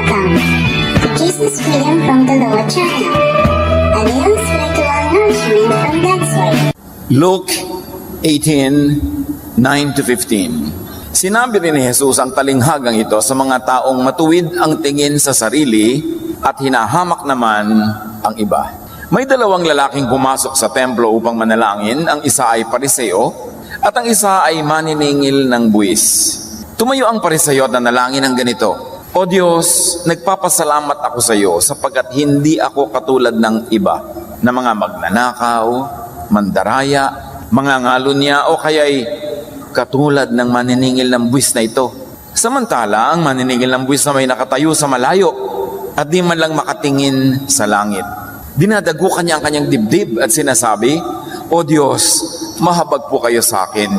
Welcome to Jesus Freedom from the Law channel, a new spiritual nourishment from God's Word. Luke 18:9-15. Sinabi rin ni Jesus ang talinghagang ito sa mga taong matuwid ang tingin sa sarili at hinahamak naman ang iba. May dalawang lalaking pumasok sa templo upang manalangin, ang isa ay pariseo at ang isa ay maniningil ng buwis. Tumayo ang pariseo at nanalangin ng ganito: O Diyos, nagpapasalamat ako sa iyo sapagkat hindi ako katulad ng iba na mga magnanakaw, mandaraya, mga ngalunya o kaya'y katulad ng maniningil ng buwis na ito. Samantala, ang maniningil ng buwis na may nakatayo sa malayo at di man lang makatingin sa langit. Dinadagukan niya ang kanyang dibdib at sinasabi, O Diyos, mahabag po kayo sa akin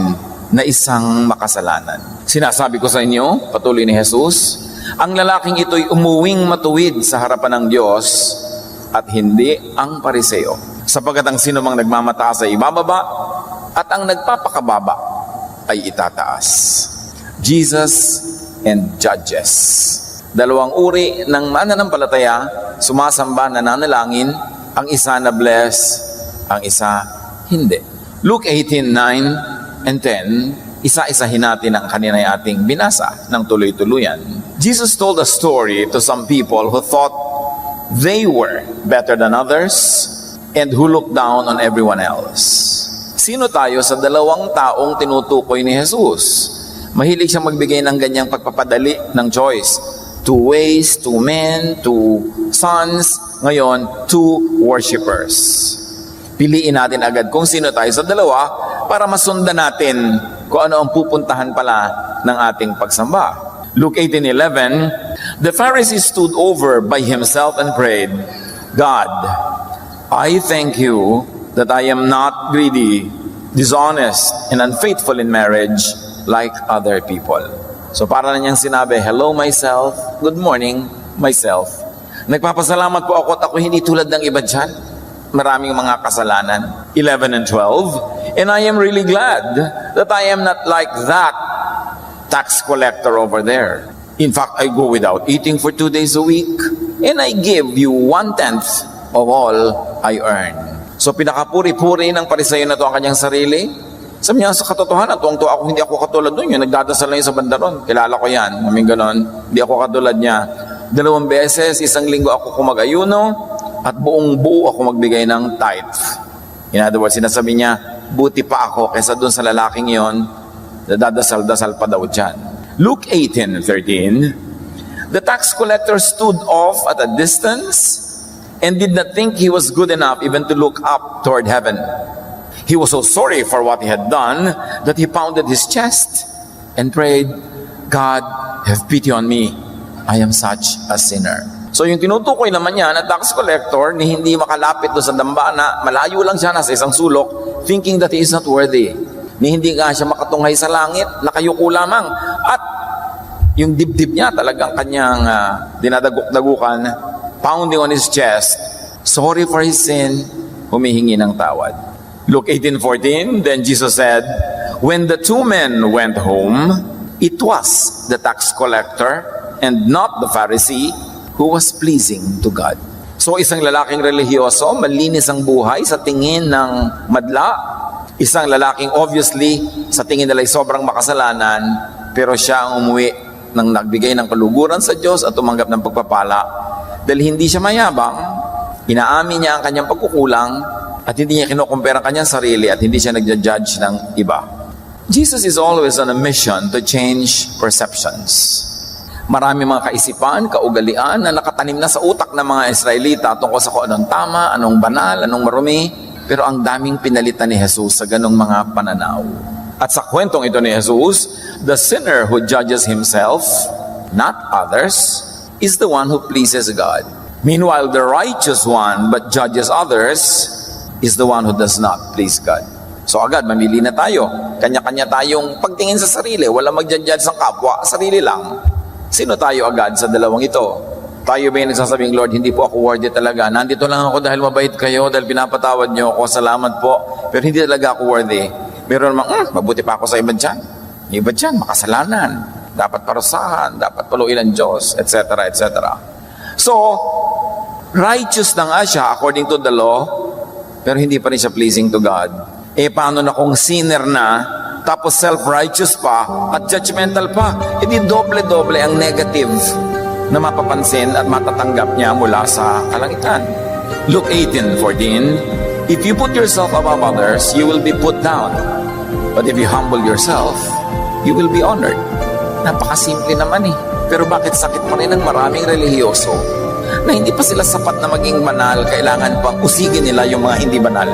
na isang makasalanan. Sinasabi ko sa inyo, patuloy ni Jesus, ang lalaking ito'y umuwing matuwid sa harapan ng Diyos at hindi ang pariseo. Sapagkat ang sino mang nagmamataas ay ibababa at ang nagpapakababa ay itataas. Jesus and Judges. Dalawang uri ng mananampalataya, sumasamba, nananalangin, ang isa na bless, ang isa hindi. Luke 18:9 and 10, isa-isahin natin ang kanina ating binasa ng tuloy-tuluyan. Jesus told a story to some people who thought they were better than others and who looked down on everyone else. Sino tayo sa dalawang taong tinutukoy ni Jesus? Mahilig siyang magbigay ng ganyang pagpapadali ng choice. 2 ways, 2 men, 2 sons, ngayon 2 worshipers. Piliin natin agad kung sino tayo sa dalawa para masundan natin kung ano ang pupuntahan pala ng ating pagsamba. Luke 18:11, the Pharisee stood over by himself and prayed, God, I thank you that I am not greedy, dishonest, and unfaithful in marriage like other people. So para na niyang sinabi, hello myself, good morning myself. Nagpapasalamat po ako at ako hindi tulad ng iba dyan. Maraming mga kasalanan. 11 and 12, and I am really glad that I am not like that tax collector over there. In fact, I go without eating for 2 days a week, and I give you 1/10 of all I earn. So pinakapuri-puri ng pariseo na to ang kanyang sarili. Sabi niya, sa katotohanan, tuwang-tuwa ako, hindi ako katulad nun. Yung nagdadasal lang yun sa bandaron. Kilala ko yan. Kaming ganon. Hindi ako katulad niya. 2 beses, 1 linggo ako kumag-ayuno, at buong-buo ako magbigay ng tithe. In other words, sinasabi niya, buti pa ako kaysa dun sa lalaking yon, dadasal-dasal pa daw dyan. Luke 18:13, the tax collector stood off at a distance and did not think he was good enough even to look up toward heaven. He was so sorry for what he had done that he pounded his chest and prayed, God, have pity on me. I am such a sinner. So yung tinutukoy naman niya na tax collector ni hindi makalapit doon sa dambana, malayo lang siya nasa isang sulok, thinking that he is not worthy. Ni hindi nga siya makatunghay sa langit, nakayuko lamang. At yung dibdib niya talagang kanyang dinadagok-dagukan, pounding on his chest, sorry for his sin, humihingi ng tawad. Luke 18:14, then Jesus said, when the 2 men went home, it was the tax collector and not the Pharisee who was pleasing to God. So isang lalaking relihiyoso, malinis ang buhay sa tingin ng madla. Isang lalaking obviously sa tingin nila ay sobrang makasalanan, pero siya ang umuwi ng nagbigay ng kaluguran sa Diyos at tumanggap ng pagpapala. Dahil hindi siya mayabang, inaamin niya ang kanyang pagkukulang at hindi niya kinukumpara ang kanyang sarili at hindi siya nagja-judge ng iba. Jesus is always on a mission to change perceptions. Marami mga kaisipan, kaugalian na nakatanim na sa utak ng mga Israelita tungkol sa kung anong tama, anong banal, anong marumi. Pero ang daming pinalitan ni Jesus sa ganong mga pananaw. At sa kwentong ito ni Jesus, the sinner who judges himself, not others, is the one who pleases God. Meanwhile, the righteous one but judges others is the one who does not please God. So agad, mamili na tayo. Kanya-kanya tayong pagtingin sa sarili. Wala mag-judge sa kapwa, sarili lang. Sino tayo agad sa dalawang ito? Tayo ba yung nagsasabing, Lord, hindi po ako worthy talaga. Nandito lang ako dahil mabait kayo, dahil pinapatawad niyo ako, salamat po. Pero hindi talaga ako worthy. Meron namang, mabuti pa ako sa iba dyan. Iba dyan, makasalanan. dapat parusahan, dapat paluin ng Diyos, etc., etc. So, righteous na nga siya according to the law, pero hindi pa rin siya pleasing to God. Paano na kung sinner na, tapos self-righteous pa, at judgmental pa? Hindi doble-doble ang negative na mapapansin at matatanggap niya mula sa kalangitan. Luke 18:14, if you put yourself above others, you will be put down. But if you humble yourself, you will be honored. Napakasimple naman eh. Pero bakit sakit pa rin ng maraming relihiyoso na hindi pa sila sapat na maging banal, kailangan pang usigin nila yung mga hindi banal.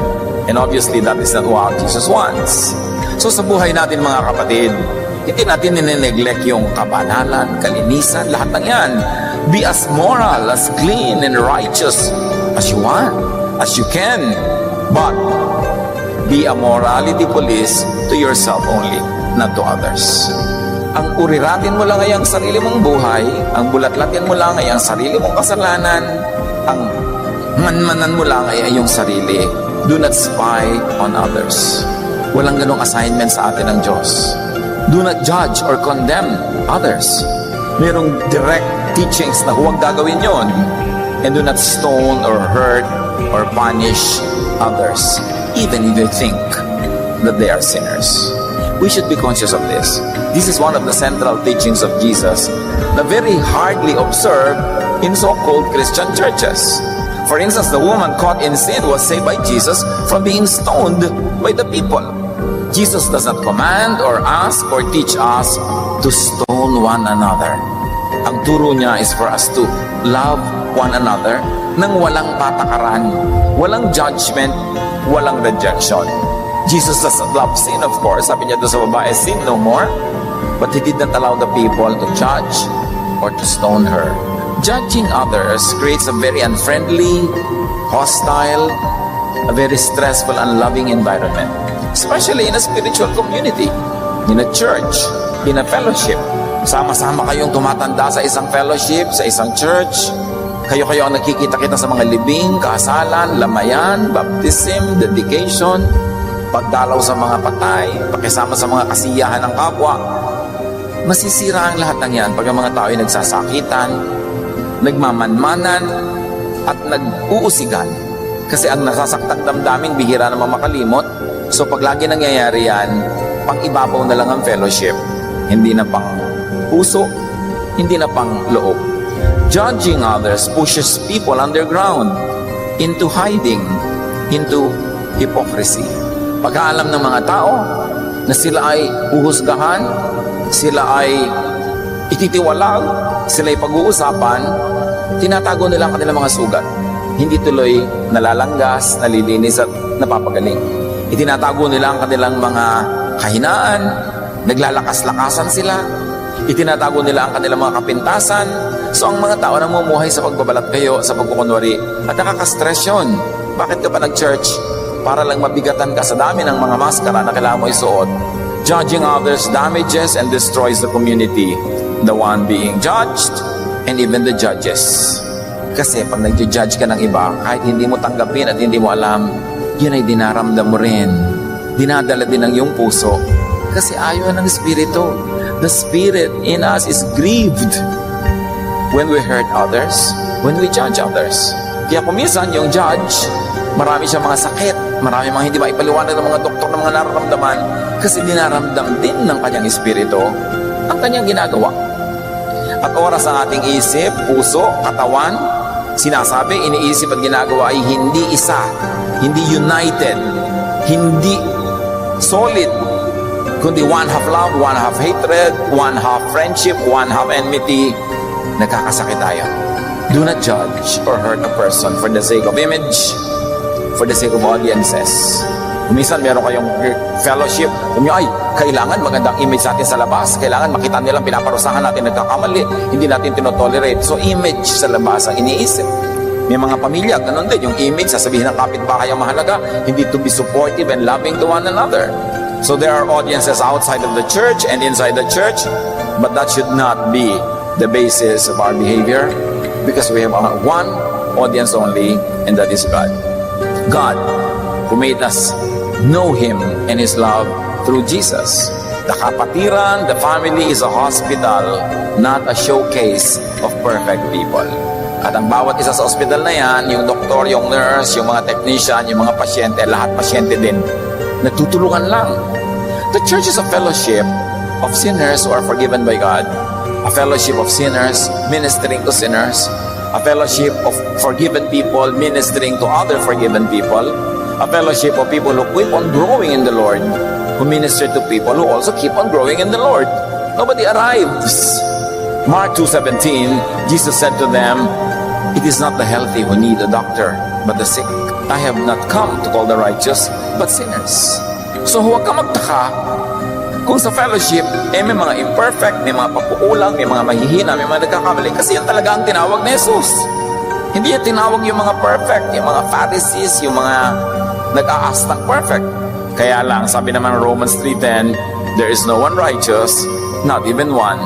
And obviously, that is not what Jesus wants. So sa buhay natin mga kapatid, hindi natin nine-neglect yung kabanalan, kalinisan, lahat ng yan. Be as moral, as clean and righteous as you want, as you can. But be a morality police to yourself only, not to others. Ang uriratin mo lang ay ang sarili mong buhay, ang bulatlatin mo lang ay ang sarili mong kasalanan, ang manmanan mo lang ay iyong sarili. Do not spy on others. Walang ganong assignment sa atin ng Diyos. Do not judge or condemn others. Merong direct teachings na huwag gagawin yon. And do not stone or hurt or punish others, even if you think that they are sinners. We should be conscious of this. This is one of the central teachings of Jesus na very hardly observed in so-called Christian churches. For instance, the woman caught in sin was saved by Jesus from being stoned by the people. Jesus does not command or ask or teach us to stone one another. Ang turo niya is for us to love one another nang walang patakaran, walang judgment, walang rejection. Jesus does not love sin, of course. Sabi niya doon sa babae, sin no more. But He did not allow the people to judge or to stone her. Judging others creates a very unfriendly, hostile, a very stressful, unloving environment. Especially in a spiritual community, in a church, in a fellowship. Sama-sama kayong tumatanda sa isang fellowship, sa isang church. Kayo-kayo ang nakikita-kita sa mga libing, kasalan, lamayan, baptism, dedication, pagdalaw sa mga patay, pakisama sa mga kasiyahan ng kapwa. Masisira ang lahat ng yan pag ang mga tao ay nagsasakitan, nagmamanmanan, at nag-uusigan. Kasi ang nasasaktang damdaming bihira namang makalimot. So pag lagi nangyayari yan, pang ibabaw na lang ang fellowship. Hindi na pang puso, hindi na pang loob. Judging others pushes people underground into hiding, into hypocrisy. Pagkaalam ng mga tao na sila ay uhusgahan, sila ay ititiwalag, sila ay pag-uusapan, tinatago nila ang kanilang mga sugat. Hindi tuloy nalalanggas, nalilinis at napapagaling. Itinatago nila ang kanilang mga kahinaan, naglalakas-lakasan sila, itinatago nila ang kanilang mga kapintasan. So ang mga tao namumuhay sa pagbabalat kayo, sa pagkukunwari, at nakaka-stress yun. Bakit ka pa nag-church? Para lang mabigatan ka sa dami ng mga maskara na kailangan mo isuot. Judging others damages and destroys the community, the one being judged and even the judges. Kasi pag nag-judge ka ng iba, kahit hindi mo tanggapin at hindi mo alam, yun ay dinaramdam mo rin. Dinadala din ng iyong puso. Kasi ayaw ng Espiritu. The Spirit in us is grieved when we hurt others, when we judge others. Kaya kuminsan yung judge, marami siyang mga sakit, marami mga hindi maipaliwanag ng mga doktor ng mga nararamdaman kasi dinaramdam din ng kanyang Espiritu ang kanyang ginagawa. At oras ang ating isip, puso, katawan, sinasabi, iniisip at ginagawa ay hindi isa, hindi united, hindi solid, kundi one half love, one half hatred, one half friendship, one half enmity. Nagkakasakit tayo. Do not judge or hurt a person for the sake of image, for the sake of audiences. Minsan meron kayong fellowship, ay, kailangan magandang image natin sa labas, kailangan makita nilang pinaparusahan natin, nagkakamali, hindi natin tinotolerate. So image sa labas ang iniisip. May mga pamilya, ganun din, yung image, sasabihin ng kapitbahay ang mahalaga, hindi to be supportive and loving to one another. So there are audiences outside of the church and inside the church, but that should not be the basis of our behavior, because we have one audience only, and that is God. God, who made us know Him and His love through Jesus. The kapatiran, the family is a hospital, not a showcase of perfect people. At ang bawat isa sa ospital na yan, yung doktor, yung nurse, yung mga technician, yung mga pasyente, lahat pasyente din, nagtutulungan lang. The church is a fellowship of sinners who are forgiven by God, a fellowship of sinners ministering to sinners, a fellowship of forgiven people ministering to other forgiven people, a fellowship of people who keep on growing in the Lord, who minister to people who also keep on growing in the Lord. Nobody arrives. Mark 2:17, Jesus said to them, "It is not the healthy who need a doctor, but the sick. I have not come to call the righteous, but sinners." So huwag ka magtaka kung sa fellowship, may mga imperfect, may mga papuulang, may mga mahihina, may mga nagkakamali, kasi yan talaga ang tinawag ni Jesus. Hindi niya tinawag yung mga perfect, yung mga Pharisees, yung mga nag-aastang perfect. Kaya lang, sabi naman ng Romans 3:10, there is no one righteous, not even one.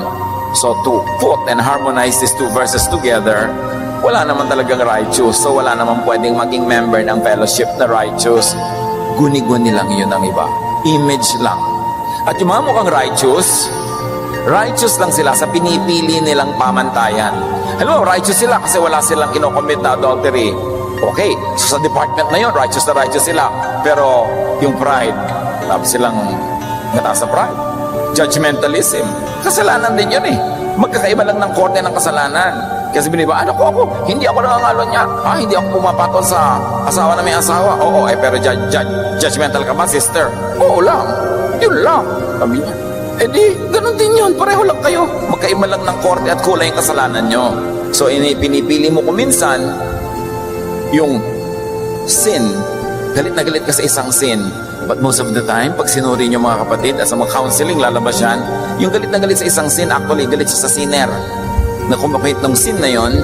So to put and harmonize these two verses together, wala naman talagang righteous. So wala naman pwedeng maging member ng fellowship na righteous. Guni-guni lang yun ang iba. Image lang. At yung mga mukhang righteous lang sila sa pinipili nilang pamantayan. Hello, righteous sila kasi wala silang kinocommit na adultery. Okay, so sa department na yun, righteous sila. Pero yung pride, tapos silang mataas sa pride. Judgmentalism, kasalanan din yun eh. Magkakaiba lang ng korte ng kasalanan. Kasi biniba, ako, hindi ako nangangalo niya. Hindi ako pumapatol sa asawa na may asawa. Oo, pero judgmental ka ba, sister? Oo lang, yun lang, sabi niya. Ganun din yun, pareho lang kayo. Magkaiba lang ng korte at kulay yung kasalanan nyo. So, pinipili mo kuminsan yung sin. Galit na galit ka sa isang sin. But most of the time, pag sinuri niyo mga kapatid, at sa mga counseling, lalabas yan, yung galit na galit sa isang sin, actually, galit siya sa sinner. Na kumapit ng sin na yon,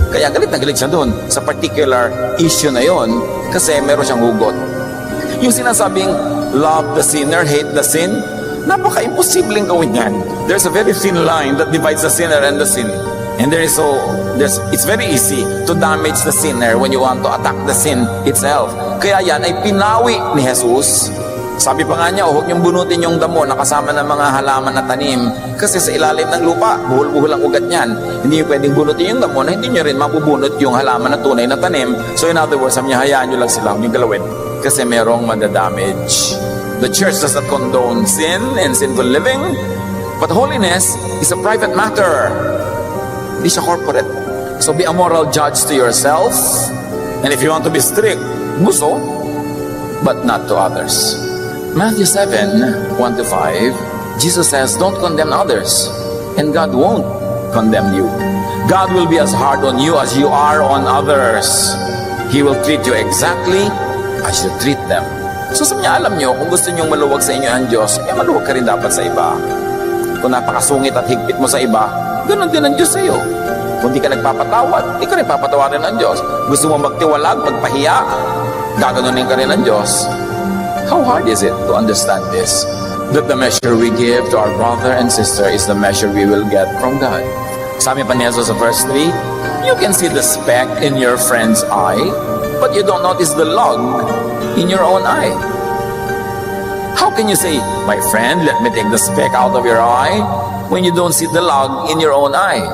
kaya galit na galit siya doon sa particular issue na yon, kasi meron siyang hugot. Yung sinasabing, love the sinner, hate the sin, napaka-imposibleng gawin yan. There's a very thin line that divides the sinner and the sin. And it's very easy to damage the sinner when you want to attack the sin itself. Kaya yan ay pinawi ni Jesus. Sabi pa nga niya, huwag niyong bunutin yung damo na kasama ng mga halaman na tanim. Kasi sa ilalim ng lupa, buhol-buhol ang ugat niyan. Hindi niyo pwedeng bunutin yung damo na hindi niyo rin mabubunot yung halaman na tunay na tanim. So in other words, sabi niya, hayaan niyo lang sila, huwag niyong galawin. Kasi merong madadamage. The church does not condone sin and sinful living, but holiness is a private matter. Hindi siya corporate. So be a moral judge to yourself. And if you want to be strict, gusto, but not to others. Matthew 7:1-5, Jesus says, don't condemn others, and God won't condemn you. God will be as hard on you as you are on others. He will treat you exactly as you treat them. So sabi niya, alam niyo, kung gusto niyong maluwag sa inyo ang Diyos, maluwag ka rin dapat sa iba. Kung napakasungit at higpit mo sa iba, ganun din ang Diyos sa iyo. Kung di ka nagpapatawad, di ka rin papatawarin ng Diyos. Gusto mo magtiwalag, magpahiya, gaganunin ka rin ng Diyos. How hard is it to understand this? That the measure we give to our brother and sister is the measure we will get from God. Sabi pa ni Jesus sa verse 3, you can see the speck in your friend's eye, but you don't notice the log in your own eye. How can you say, my friend, let me take the speck out of your eye, when you don't see the log in your own eye?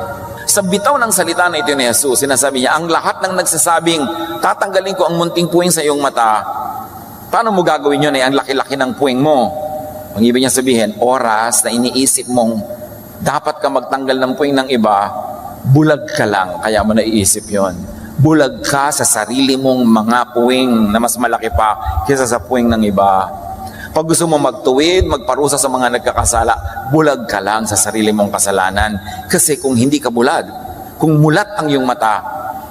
Sa bitaw ng salita na ito ni Jesus, sinasabi niya, ang lahat ng nagsasabing, tatanggalin ko ang munting puwing sa iyong mata, paano mo gagawin yun ang laki-laki ng puwing mo? Ang ibig niya sabihin, oras na iniisip mong dapat ka magtanggal ng puwing ng iba, bulag ka lang, kaya mo naiisip yon. Bulag ka sa sarili mong mga puwing na mas malaki pa kaysa sa puwing ng iba. Pag gusto mo magtuwid, magparusa sa mga nagkakasala, bulag ka lang sa sarili mong kasalanan. Kasi kung hindi ka bulag, kung mulat ang iyong mata,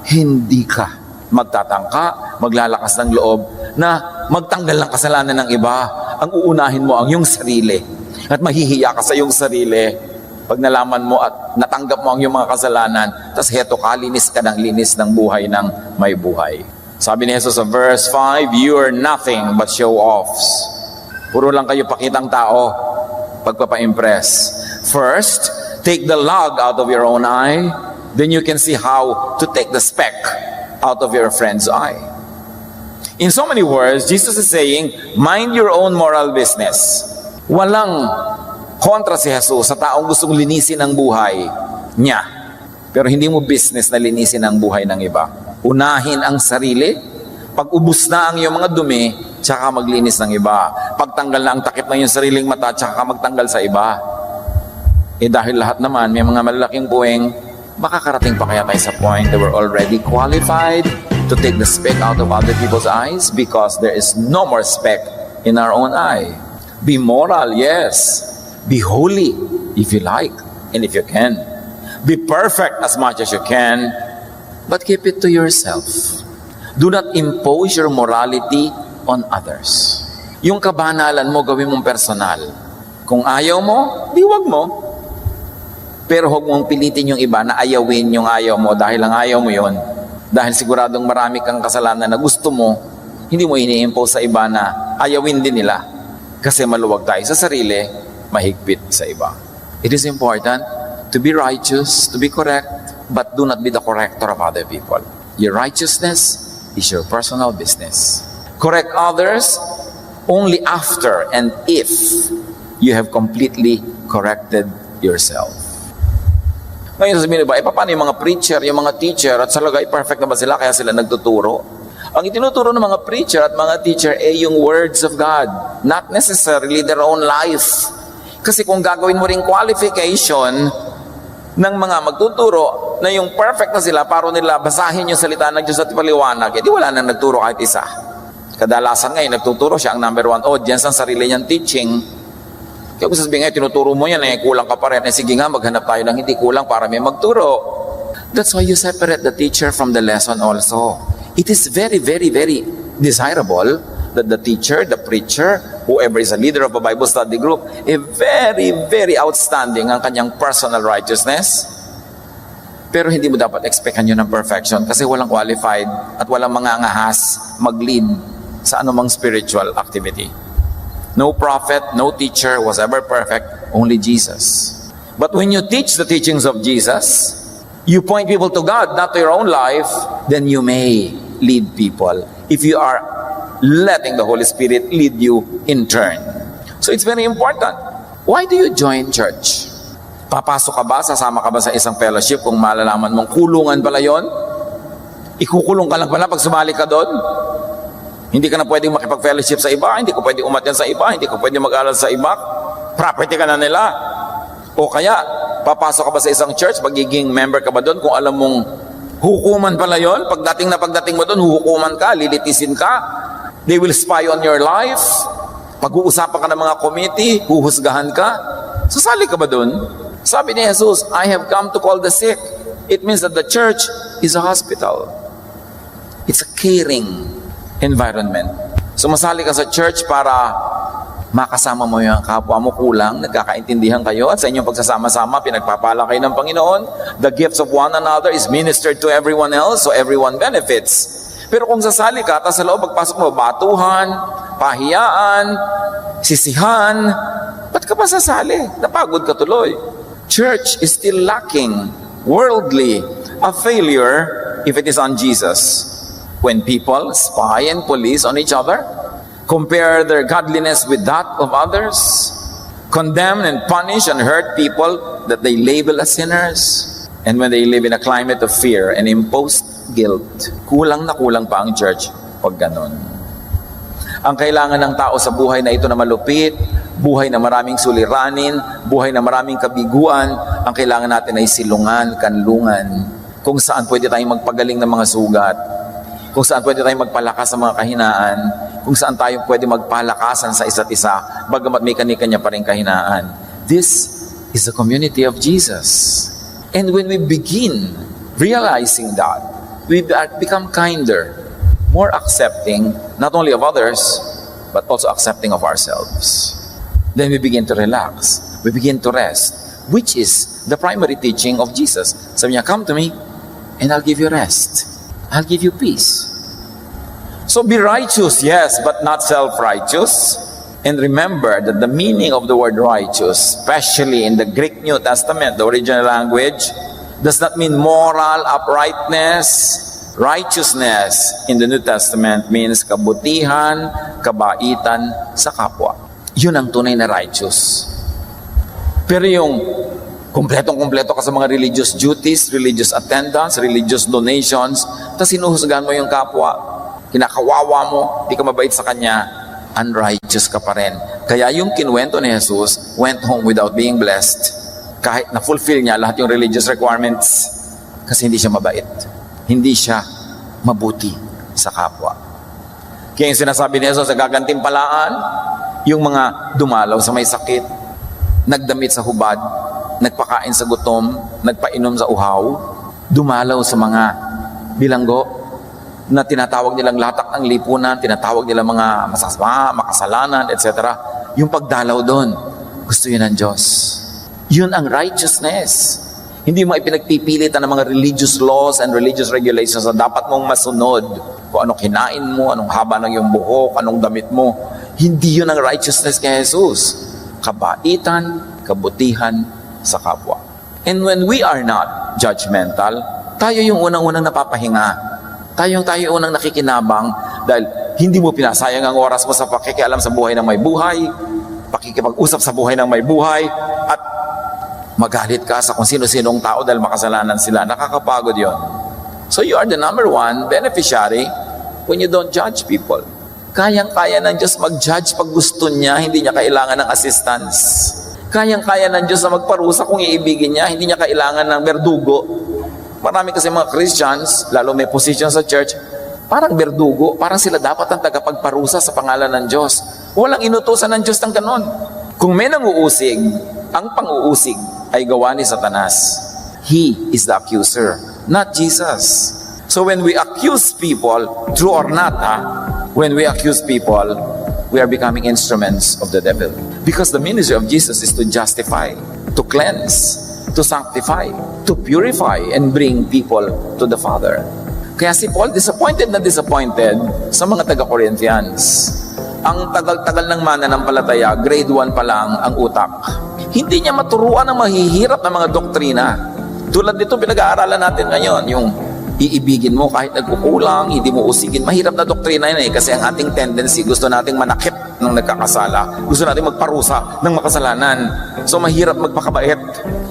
hindi ka magtatangka, maglalakas ng loob na magtanggal ng kasalanan ng iba. Ang uunahin mo ang iyong sarili. At mahihiya ka sa iyong sarili pag nalaman mo at natanggap mo ang iyong mga kasalanan. Tapos heto ka, linis ka ng linis ng buhay ng may buhay. Sabi ni Jesus sa verse 5, you are nothing but show-offs. Puro lang kayo pakitang tao, pagpapa-impress. First, take the log out of your own eye, then you can see how to take the speck out of your friend's eye. In so many words, Jesus is saying, mind your own moral business. Walang Kontra si Jesus sa taong gustong linisin ang buhay niya. Pero hindi mo business na linisin ang buhay ng iba. Unahin ang sarili. Pag ubus na ang iyong mga dumi, tsaka maglinis ng iba. Pagtanggal na ang takip ng iyong sariling mata, tsaka magtanggal sa iba. Dahil lahat naman, may mga malalaking buwing, makakarating pa kaya tayo sa point that we're already qualified to take the speck out of other people's eyes because there is no more speck in our own eye. Be moral, yes. Be holy, if you like, and if you can. Be perfect as much as you can, but keep it to yourself. Do not impose your morality on others. Yung kabanalan mo, gawin mong personal. Kung ayaw mo, di wag mo. Pero huwag mong pilitin yung iba na ayawin yung ayaw mo dahil lang ayaw mo yon. Dahil siguradong marami kang kasalanan na gusto mo, hindi mo ini-impose sa iba na ayawin din nila. Kasi maluwag tayo sa sarili, mahigpit sa iba. It is important to be righteous, to be correct, but do not be the corrector of other people. Your righteousness is your personal business. Correct others only after and if you have completely corrected yourself. Ngayon sasabihin ba, paano yung mga preacher, yung mga teacher, at salagay perfect na ba sila kaya sila nagtuturo? Ang itinuturo ng mga preacher at mga teacher ay yung words of God, not necessarily their own life. Kasi kung gagawin mo ring qualification ng mga magtuturo na yung perfect na sila, para nila basahin yung salita ng Diyos at paliwanag, di wala nang nagturo kahit isa. Kadalasan ngayon, nagtuturo siya ang number one audience ang sarili niyang teaching. Kaya kung sasabihin ngayon, tinuturo mo yan, kulang ka pa rin. Sige nga, maghanap tayo ng hindi kulang para may magturo. That's why you separate the teacher from the lesson also. It is very, very, very desirable that the teacher, the preacher, whoever is a leader of a Bible study group, very, very outstanding ang kanyang personal righteousness. Pero hindi mo dapat expectan yun ng perfection kasi walang qualified at walang mga angahas mag-lead sa anumang spiritual activity. No prophet, no teacher was ever perfect, only Jesus. But when you teach the teachings of Jesus, you point people to God, not to your own life, then you may lead people if you are letting the Holy Spirit lead you in turn. So it's very important. Why do you join church? Papasok ka ba? Sasama ka ba sa isang fellowship kung malalaman mong kulungan pala yon? Ikukulong ka lang pala pag sumali ka doon? Hindi ka na pwedeng makipag-fellowship sa iba, hindi ko pwedeng umatyan sa iba, hindi ko pwedeng mag-aral sa iba. Property ka na nila. O kaya, papasok ka ba sa isang church, magiging member ka ba doon kung alam mong hukuman pala yon? Pagdating mo doon, hukuman ka, lilitisin ka. They will spy on your life. Pag-uusapan ka ng mga committee, huhusgahan ka. Sasali ka ba doon? Sabi ni Jesus, I have come to call the sick. It means that the church is a hospital. It's a caring environment. Sumasali ka sa church para makasama mo yung kapwa mo kulang, nagkakaintindihan kayo, at sa inyong pagsasama-sama, pinagpapala kayo ng Panginoon. The gifts of one another is ministered to everyone else, so everyone benefits. Pero kung sasali ka, tapos sa loob, pagpasok mo, batuhan, pahiyaan, sisihan, ba't ka pa sasali? Napagod ka tuloy. Church is still lacking, worldly, a failure if it is on Jesus. When people spy and police on each other, compare their godliness with that of others, condemn and punish and hurt people that they label as sinners, and when they live in a climate of fear and imposed guilt, kulang na kulang pa ang church pag ganun. Ang kailangan ng tao sa buhay na ito na malupit, buhay na maraming suliranin, buhay na maraming kabiguan, ang kailangan natin ay silungan, kanlungan, kung saan pwede tayong magpagaling ng mga sugat, kung saan pwede tayong magpalakas sa mga kahinaan, kung saan tayo pwede magpalakasan sa isa't isa, bagamat may kanya-kanya pa rin kahinaan. This is the community of Jesus. And when we begin realizing that, we become kinder, more accepting, not only of others, but also accepting of ourselves. Then we begin to relax. We begin to rest, which is the primary teaching of Jesus. Sabi niya, come to me, and I'll give you rest. I'll give you peace. So be righteous, yes, but not self-righteous. And remember that the meaning of the word righteous, especially in the Greek New Testament, the original language, does not mean moral uprightness. Righteousness in the New Testament means kabutihan, kabaitan sa kapwa. Yun ang tunay na righteous. Pero yung kumpletong-kumpleto ka sa mga religious duties, religious attendance, religious donations, tapos sinuhusgahan mo yung kapwa, kinakawawa mo, di ka mabait sa kanya, unrighteous ka pa rin. Kaya yung kinwento ni Jesus went home without being blessed, kahit na-fulfill niya lahat yung religious requirements, kasi hindi siya mabait. Hindi siya mabuti sa kapwa. Kaya yung sinasabi ni Jesus sa gagantimpalaan, yung mga dumalaw sa may sakit, nagdamit sa hubad, nagpakain sa gutom, nagpainom sa uhaw, dumalaw sa mga bilanggo na tinatawag nilang latak ng lipunan, tinatawag nilang mga masasama, makasalanan, etc. Yung pagdalaw doon, gusto yun ng Diyos. Yun ang righteousness. Hindi mo ipinagpipilitan ng mga religious laws and religious regulations na dapat mong masunod. Kung anong kinain mo, anong haba ng iyong buhok, anong damit mo. Hindi yun ang righteousness kay Jesus. Kabaitan, kabutihan sa kapwa. And when we are not judgmental, tayo yung unang-unang napapahinga. Tayo unang nakikinabang dahil hindi mo pinasayang ang oras mo sa pakikialam sa buhay ng may buhay, pakikipag-usap sa buhay ng may buhay, at magalit ka sa kung sino-sinong tao dahil makasalanan sila. Nakakapagod yon. So you are the number one beneficiary when you don't judge people. Kayang-kaya ng Diyos mag-judge pag gusto niya, hindi niya kailangan ng assistance. Kayang-kaya ng Diyos na magparusa kung iibigin niya, hindi niya kailangan ng berdugo. Marami kasi mga Christians, lalo may position sa church, parang berdugo, parang sila dapat ang tagapagparusa sa pangalan ng Diyos. Walang inutusan ng Diyos ng ganon. Kung may nanguusig, ang pang-uusig ay gawa ni Satanas. He is the accuser, not Jesus. So when we accuse people, true or not, when we accuse people, we are becoming instruments of the devil. Because the ministry of Jesus is to justify, to cleanse, to sanctify, to purify, and bring people to the Father. Kaya si Paul, disappointed na disappointed sa mga taga-Corinthians. Ang tagal-tagal ng mananampalataya, grade 1 pa lang ang utak. Hindi niya maturuan ang mahihirap na mga doktrina. Tulad nito, pinag-aaralan natin ngayon, yung iibigin mo kahit nagkukulang, hindi mo usigin. Mahirap na doktrina yun kasi ang ating tendency, gusto nating manakit ng nagkakasala. Gusto nating magparusa ng makasalanan. So mahirap magpakabait.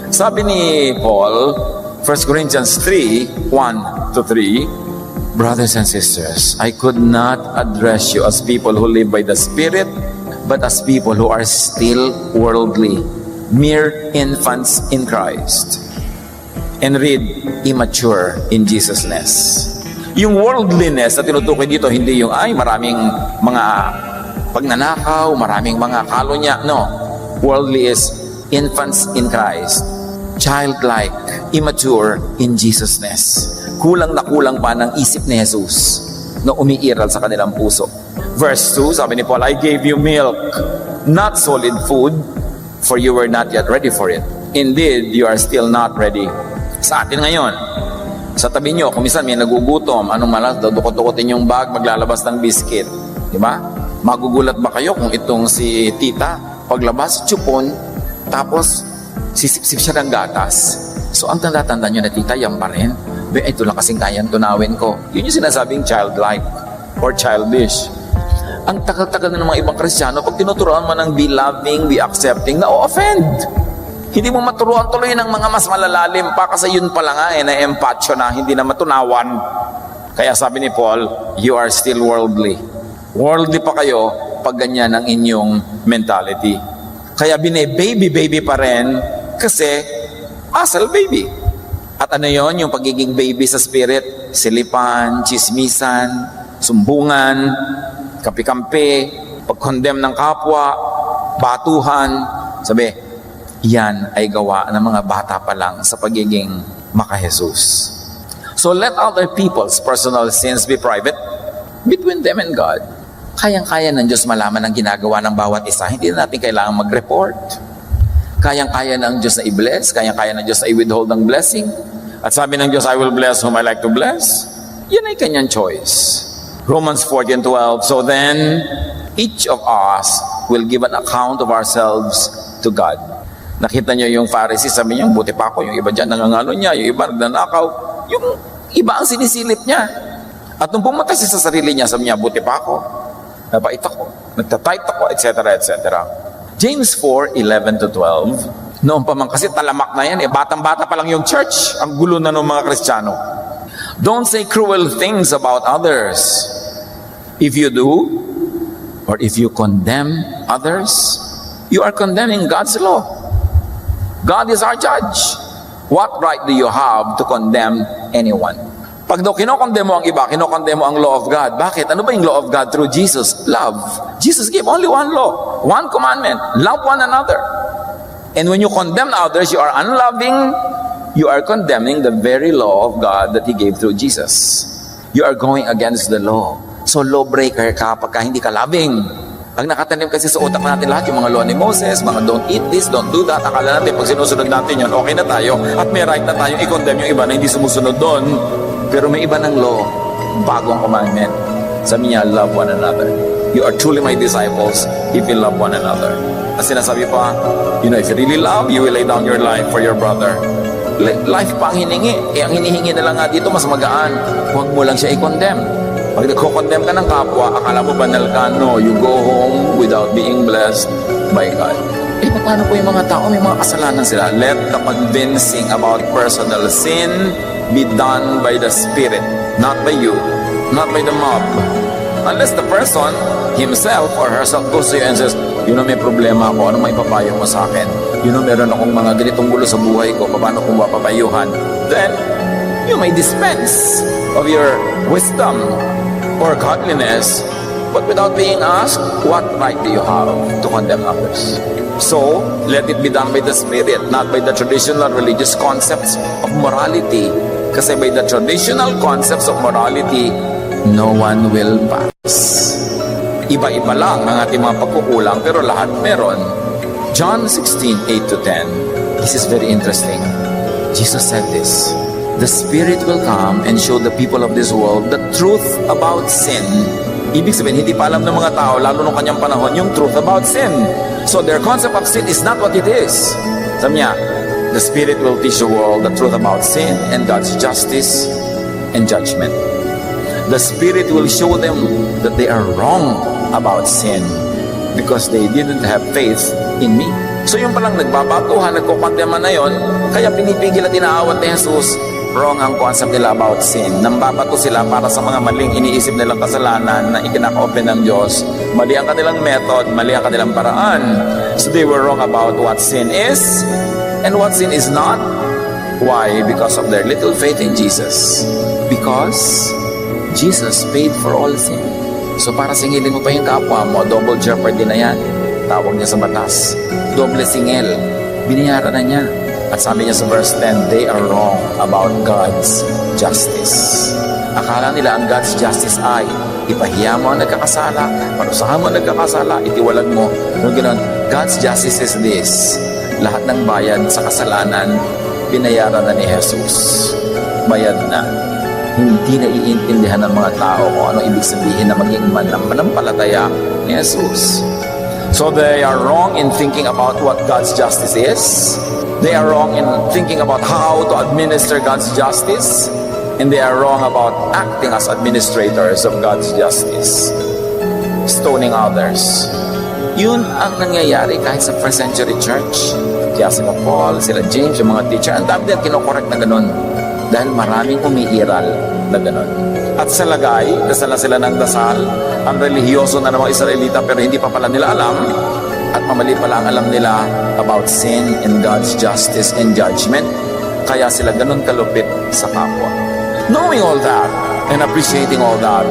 Sabi ni Paul, 1 Corinthians 3, 1-3, brothers and sisters, I could not address you as people who live by the Spirit, but as people who are still worldly, mere infants in Christ. And read, immature in Jesusness. Yung worldliness na tinutukoy dito, hindi yung, maraming mga pagnanakaw, maraming mga kalunya. No. Worldly is infants in Christ. Childlike, immature in Jesusness. Kulang na kulang pa ng isip ni Jesus na umiiral sa kanilang puso. Verse 2, sabi ni Paul, I gave you milk, not solid food, for you were not yet ready for it. Indeed, you are still not ready. Sa atin ngayon, sa tabi nyo, kung minsan may nagugutom, anong malas, dudukot-dukotin yung bag, maglalabas ng biscuit. Diba? Magugulat ba kayo kung itong si tita, paglabas, tsupon, tapos sisip-sip siya ng gatas. So ang tanda-tanda nyo na tita, yan pa rin. Ito lang kasing kayang tunawin ko. Yun yung sinasabing childlike or childish. Ang tagal-tagal na ng mga ibang Kristiyano, pag tinuturuan mo ng be loving, be accepting, na-offend. Hindi mo maturuan tuloy ng mga mas malalalim pa kasi yun pala nga na-empatyo na, hindi na matunawan. Kaya sabi ni Paul, you are still worldly. Worldly pa kayo pag ganyan ang inyong mentality. Kaya baby pa rin kasi asal baby. At ano yon yung pagiging baby sa spirit? Silipan, chismisan, sumbungan, kapi-kampi, pag-condemn ng kapwa, batuhan. Sabi, yan ay gawa ng mga bata pa lang sa pagiging maka-Jesus. So let other people's personal sins be private between them and God. Kayang-kaya ng Diyos malaman ang ginagawa ng bawat isa. Hindi na natin kailangan mag-report. Kayang-kaya ng Diyos na i-bless. Kayang-kaya ng Diyos na i-withhold ng blessing. At sabi ng Diyos, I will bless whom I like to bless. Yan ay kanyang choice. Romans 14:12, so then, each of us will give an account of ourselves to God. Nakita niyo yung Pharisee, sabi niya, buti pa ako, yung iba dyan nangangalo niya, yung iba nagnanakaw, yung iba ang sinisilip niya. At nung pumatay siya sa sarili niya, sabi niya, buti pa ako, napait ako, nagtatype ako, etc., etc. James 4:11-12, Noon pa man kasi talamak na yan eh. Batang-bata pa lang yung church. Ang gulo na ng mga Kristiyano. Don't say cruel things about others. If you do, or if you condemn others, you are condemning God's law. God is our judge. What right do you have to condemn anyone? Pag daw kinokondem mo ang iba, kinokondem mo ang law of God. Bakit? Ano ba yung law of God through Jesus? Love. Jesus gave only one law, one commandment. Love one another. And when you condemn others, you are unloving. You are condemning the very law of God that He gave through Jesus. You are going against the law. So lawbreaker ka pagka hindi ka loving. Ang nakatanim kasi sa utak natin lahat, yung mga law ni Moses, mga don't eat this, don't do that. Akala natin pag sinusunod natin yun, okay na tayo. At may right na tayong i-condemn yung iba na hindi sumusunod doon. Pero may iba ng law, bagong commandment. Sabi niya, love one another. You are truly my disciples if you love one another. At sinasabi pa, if you really love, you will lay down your life for your brother. Life pa ang hiningi. Ang hinihingi na lang nga dito, mas magaan. Huwag mo lang siya i-condemn. Pag nagko-condemn ka ng kapwa, akala mo banal ka? No, you go home without being blessed by God. Paano po yung mga tao? May mga kasalanan sila. Let the convincing about personal sin be done by the Spirit, not by you, not by the mob. Unless the person himself or herself goes to you and says, may problema ako, ano may papayo mo sa akin? Meron akong mga ganitong gulo sa buhay ko, paano kung mapapayuhan? Then, you may dispense of your wisdom or godliness, but without being asked, what right do you have to condemn others? So, let it be done by the Spirit, not by the traditional religious concepts of morality. Kasi by the traditional concepts of morality, no one will pass. Iba-iba lang ang ating mga pagkukulang, pero lahat meron. John 16:8-10. This is very interesting. Jesus said this, "The Spirit will come and show the people of this world the truth about sin." Ibig sabihin, hindi pa alam ng mga tao, lalo nung kanyang panahon, yung truth about sin. So their concept of sin is not what it is. Sabi niya, the Spirit will teach the world the truth about sin and God's justice and judgment. The Spirit will show them that they are wrong about sin because they didn't have faith in me. So yung palang nagbabatuhan, nagkukondema na yon, kaya pinipigil at inaawat ni Jesus. Wrong ang concept nila about sin. Nambabato sila para sa mga maling iniisip nilang kasalanan na ikinaka-open ng Diyos. Mali ang kanilang method, mali ang kanilang paraan. So they were wrong about what sin is and what sin is not. Why? Because of their little faith in Jesus. Because Jesus paid for all sin. So para singilin mo pa yung kapwa mo, double jeopardy na yan. Tawag niya sa batas. Doble singil. Binayaran na niya. At sabi niya sa verse 10, they are wrong about God's justice. Akala nila ang God's justice ay ipahiya mo ang nagkakasala, parusahan mo ang nagkakasala, itiwalag mo. No, ganoon. God's justice is this. Lahat ng bayad sa kasalanan, binayaran na ni Jesus. Bayad na. Hindi na iintindihan ng mga tao kung ano ibig sabihin na maging manampalataya ni Jesus. So they are wrong in thinking about what God's justice is. They are wrong in thinking about how to administer God's justice. And they are wrong about acting as administrators of God's justice. Stoning others. Yun ang nangyayari kahit sa first century church. Kaya sila Paul, sila James, yung mga teacher, ang dami din kinokorek na ganun. Dahil maraming umiiral na ganun. At sa lagay, dasal na sila ng dasal, ang relihiyoso na ng mga Israelita pero hindi pa pala nila alam at mamali pala ang alam nila about sin and God's justice and judgment. Kaya sila ganun kalupit sa kapwa. Knowing all that and appreciating all that,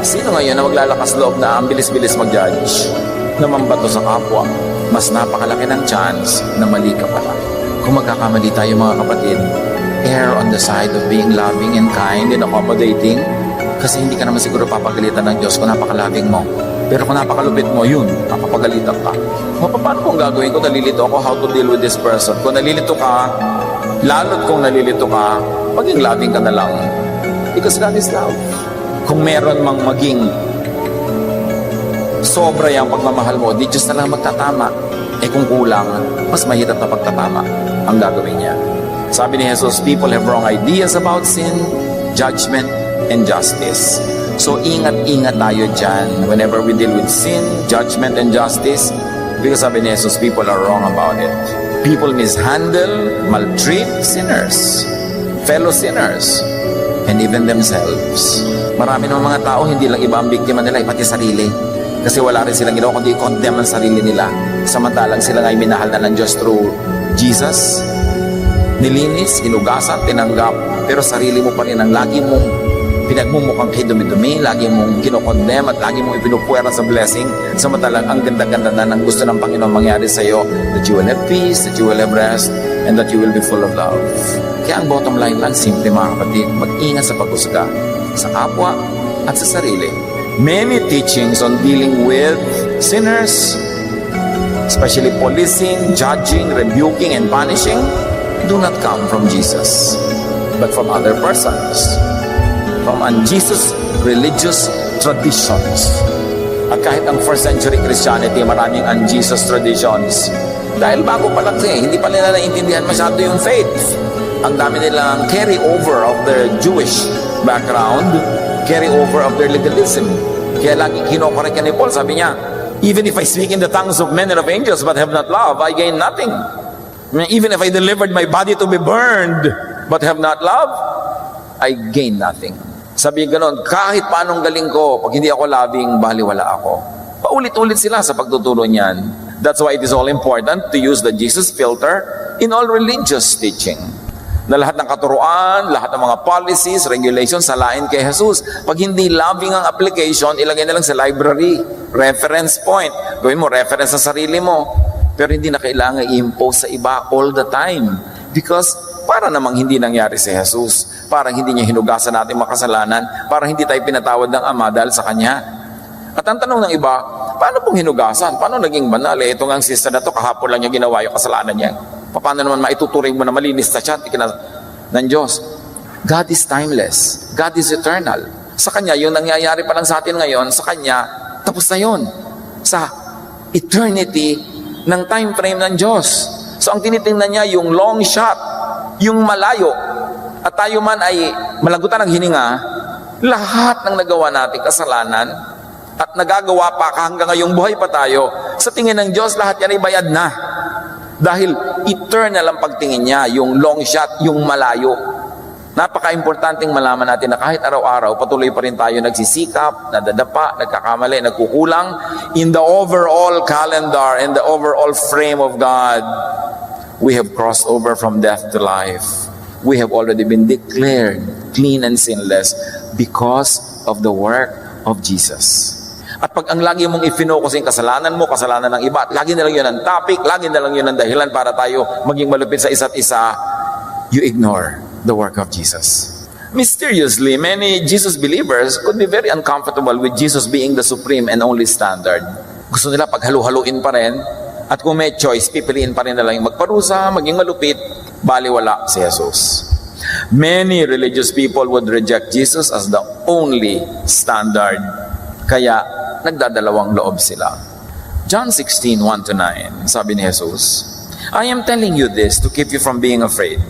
sino ngayon na maglalakas loob na ang bilis-bilis mag-judge na mambato sa kapwa? Mas napakalaki ng chance na mali ka pala. Kung magkakamali tayo mga kapatid, err on the side of being loving and kind and accommodating kasi hindi ka naman siguro papagalitan ng Diyos kung napakalabing mo. Pero kung napakalupit mo, yun, papapagalitan ka. Paano kung gagawin ko, nalilito ako, how to deal with this person? Kung nalilito ka, lalo't kung nalilito ka, maging loving ka na lang. Because God is love. Kung meron mang maging sobra yung pagmamahal mo, di Diyos na lang magtatama. Kung kulang, mas mahirap na pagtatama ang gagawin niya. Sabi ni Jesus, people have wrong ideas about sin, judgment, and justice. So, ingat-ingat tayo dyan whenever we deal with sin, judgment, and justice. Because sabi ni Jesus, people are wrong about it. People mishandle, maltreat sinners, fellow sinners, and even themselves. Marami ng mga tao, hindi lang iba ang biktima nila, pati sarili. Kasi wala rin silang ginawa, kundi condemn ang sarili nila. Samantalang sila nga'y minahal na ng Diyos through Jesus. Nilinis, hinugasan, tinanggap. Pero sarili mo pa rin ang lagi mong pinagmumukhang dumi-dumi, lagi mong kinokondem at lagi mong ipinupuwera sa blessing. Samantalang ang ganda-ganda na ng gusto ng Panginoon mangyari sa iyo, that you will have peace, that you will have rest, and that you will be full of love. Kaya ang bottom line lang, simple mga kapatid, mag-ingat sa paghusga sa kapwa at sa sarili. Many teachings on dealing with sinners, especially policing, judging, rebuking, and punishing, do not come from Jesus, but from other persons, from un-Jesus religious traditions. At kahit ang first century Christianity, maraming un-Jesus traditions. Dahil bago pa lang siya, hindi pa nila naintindihan masyado yung faith. Ang dami nilang carry over of their Jewish background, carry over of their legalism. Kaya lagi kinokorek ni Paul, sabi niya, even if I speak in the tongues of men and of angels but have not love, I gain nothing. Even if I delivered my body to be burned but have not love, I gain nothing. Sabi ganon, kahit paanong galing ko, pag hindi ako loving, baliwala ako. Paulit-ulit sila sa pagtuturo niyan. That's why it is all important to use the Jesus filter in all religious teaching. Na lahat ng katuruan, lahat ng mga policies, regulations, salain kay Jesus. Pag hindi loving ang application, ilagay na lang sa library, reference point. Gawin mo reference sa sarili mo. Pero hindi na kailangan i-impose sa iba all the time. Because para namang hindi nangyari si Jesus. Parang hindi niya hinugasan natin makasalanan. Parang hindi tayo pinatawad ng Ama dahil sa Kanya. At ang tanong ng iba, paano pong hinugasan? Paano naging banal? Ito nga ang sister na to, kahapon lang niya ginawa yung kasalanan niya. Paano naman maituturing mo na malinis na siya ng Diyos? God is timeless. God is eternal. Sa Kanya, yung nangyayari pa lang sa atin ngayon, sa Kanya, tapos na yun. Sa eternity ng time frame ng Diyos. So ang tinitingnan niya, yung long shot, yung malayo, at tayo man ay malagutan ng hininga, lahat ng nagawa natin kasalanan, at nagagawa pa hanggang ngayong buhay pa tayo, sa tingin ng Diyos, lahat yan ay bayad na. Dahil eternal ang pagtingin niya, yung long shot, yung malayo. Napaka-importanting malaman natin na kahit araw-araw, patuloy pa rin tayo nagsisikap, nadadapa, nagkakamali, nagkukulang. In the overall calendar, in the overall frame of God, we have crossed over from death to life. We have already been declared clean and sinless because of the work of Jesus. At pag ang lagi mong i-focus yung kasalanan mo, kasalanan ng iba, at lagi na lang yun ang topic, lagi na lang yun ang dahilan para tayo maging malupit sa isa't isa, you ignore the work of Jesus. Mysteriously, many Jesus believers could be very uncomfortable with Jesus being the supreme and only standard. Gusto nila paghalu-haluin pa rin, at kung may choice, pipiliin pa rin nila yung magparusa, maging malupit, baliwala si Jesus. Many religious people would reject Jesus as the only standard. Kaya, nagdadalawang loob sila. John 16:1-9, sabi ni Jesus, I am telling you this to keep you from being afraid.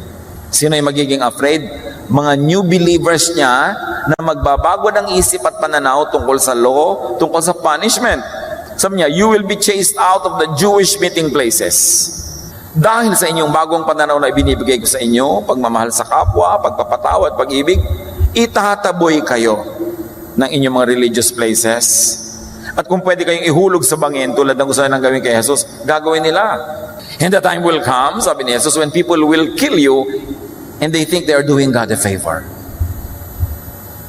Sino ay magiging afraid? Mga new believers niya na magbabago ng isip at pananaw tungkol sa law, tungkol sa punishment. Sabi niya, you will be chased out of the Jewish meeting places. Dahil sa inyong bagong pananaw na ibinibigay ko sa inyo, pagmamahal sa kapwa, pagpapatawad, pag-ibig, itataboy kayo ng inyong mga religious places. At kung pwede kayong ihulog sa bangin tulad ng gusto nilang gawin kay Jesus, gagawin nila. And the time will come, sabi ni Jesus, when people will kill you and they think they are doing God a favor.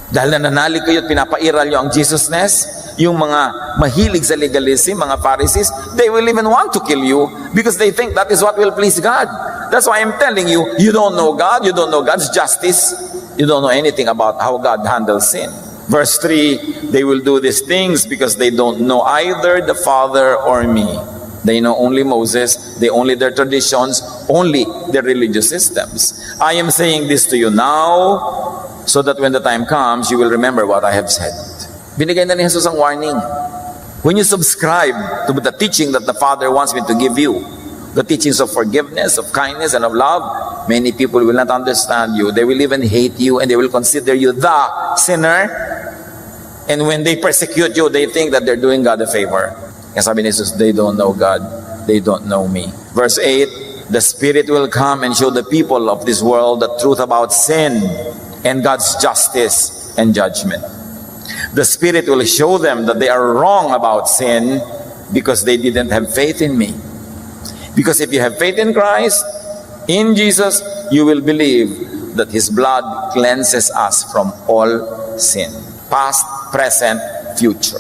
Dahil nananalig kayo at pinapairal nyo ang Jesusness, yung mga mahilig sa legalism, mga Pharisees, they will even want to kill you because they think that is what will please God. That's why I'm telling you, you don't know God, you don't know God's justice, you don't know anything about how God handles sin. Verse 3, they will do these things because they don't know either the Father or me. They know only Moses, they only their traditions, only their religious systems. I am saying this to you now so that when the time comes, you will remember what I have said. Binigay na ni Jesus ang warning. When you subscribe to the teaching that the Father wants me to give you, the teachings of forgiveness, of kindness, and of love, many people will not understand you. They will even hate you and they will consider you the sinner. And when they persecute you, they think that they're doing God a favor. Kaya sabi ni Jesus, they don't know God, they don't know me. Verse 8, the Spirit will come and show the people of this world the truth about sin and God's justice and judgment. The Spirit will show them that they are wrong about sin because they didn't have faith in me. Because if you have faith in Christ, in Jesus, you will believe that His blood cleanses us from all sin, past, present, future.